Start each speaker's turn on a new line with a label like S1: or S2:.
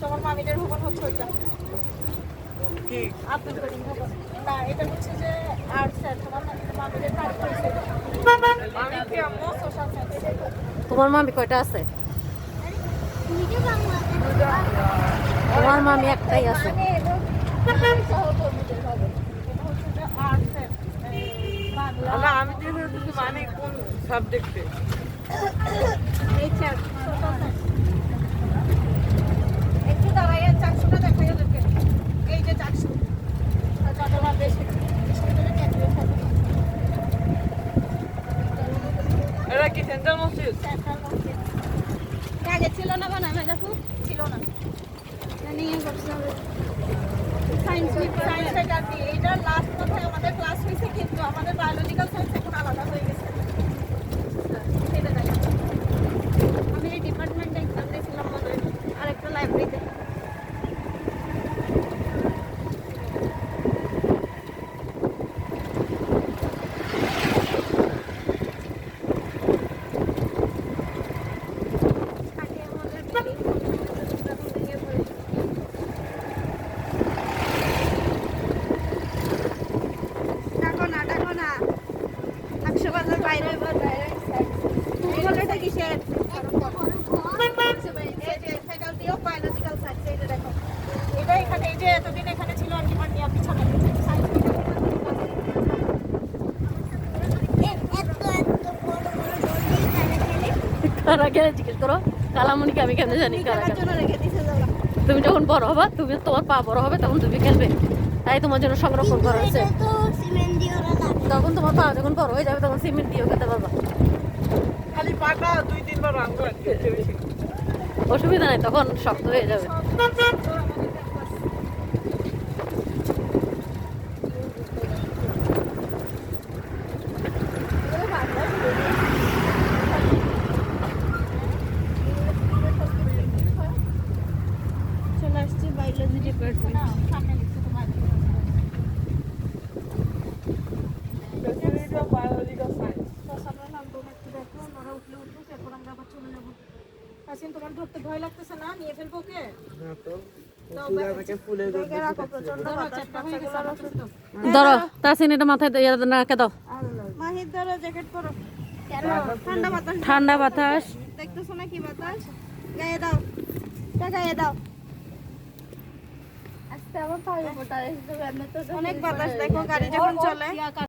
S1: তোমার মামিদের ভবন হচ্ছে ওইটা
S2: কি
S1: আব্দুল করিম ভবন। না এটা হচ্ছে যে আর্টস এর তোমার মামিদের কাজ করছে
S2: আমি কি আম্মু
S1: সোশ্যাল সায়েন্স।
S3: তোমার মামি কয়টা আছে? তোমার মামি একটাই আছে।
S1: মানে সহকর্মীদের ভবন এটা হচ্ছে যে আর্টস এর বাংলা
S2: না আমি দেখি মানে কোন সাবজেক্টে
S1: নেচার সোশ্যাল সায়েন্স। একটু দাঁড়াইয়া চাকসুটা দেখাই ওদেরকে। এই যে চাকসু চট্টগ্রাম বিশ্ববিদ্যালয়ের কেন্দ্রীয় সদর
S2: এরা কি সেন্ট্রাল মসজিদ
S1: সেন্ট্রাল মসজিদ। আগে ছিল না বানামে দেখো ছিল না নিয়ে করতে হবে সায়েন্স এটা কি এটা লাস্ট কথায় আমাদের ক্লাস হয়েছে কিন্তু আমাদের বায়োলজিক্যাল সায়েন্স এখন আলাদা হয়ে গেছে সেটা দেখা আমি এই ডিপার্টমেন্টে এক্সাম দিয়েছিলাম মনে হয় আরেকটা লাইব্রেরিতে। আগে আমাদের বিল্ডিং ডাকো না 100 বাজার বাইরে তুমি বলো এটা কিসের ফ্যাকাল্টি অফ বায়োলজিক্যাল সায়েন্স। এটা দেখো এটা এখানে এই যে এতদিন এখানে ছিল আন্টিমার নিয়ে পিছনে সায়েন্স
S3: কারা খেলে জিজ্ঞেস করো কালামণিকে, আমি কেন জানি কারা খেলে।
S1: জন্য রেখে দিছে যারা
S3: তুমি যখন বড় হবে, তুমি তোমার পা বড় হবে তখন তুমি খেলবে, তাই তোমার জন্য সংরক্ষণ করা হয়েছে।
S4: তো সিমেন্ট দিয়ে ওরা লাগে।
S3: তখন তোমার পা যখন বড় হয়ে যাবে তখন সিমেন্ট দিয়েও খেতে পারবা,
S2: খালি পাটা 2-3 বার রাখবো আর কি বেশি
S3: অসুবিধা নাই, তখন শক্ত হয়ে যাবে।
S1: চলে আসছে বায়োলজি ডিপার্টমেন্ট সামনে লিখছে তো
S2: ফ্যাসিলিটি অফ বায়োলজিক্যাল সায়েন্স
S1: আমরা নামবো একটু দেখো ওরা উঠলে উঠুক এরপর আমরা আবার চলে যাবো। আসেন তোমার ধরতে ভয় লাগতেছে না? নিয়ে ফেলবো ওকে?
S2: না তো ওষুধ থেকে ফুলের রোদ
S1: ব্যাগে রাখো প্রচন্ড বাতাস বাচ্চাগুলো অসুস্থ।
S3: ধরো তাসিন, এটা মাথায় নাকে দাও।
S1: মাহির ধরো জ্যাকেট পরো। ঠান্ডা বাতাস
S3: ঠান্ডা বাতাস।
S1: দেখতেছো না কি বাতাস? গায়ে দাও এটা গায়ে দাও।
S4: আজকে আমার পায়ে ফোটা এসে এমনি তো
S1: অনেক বাতাস দেখো গাড়ি যখন চলে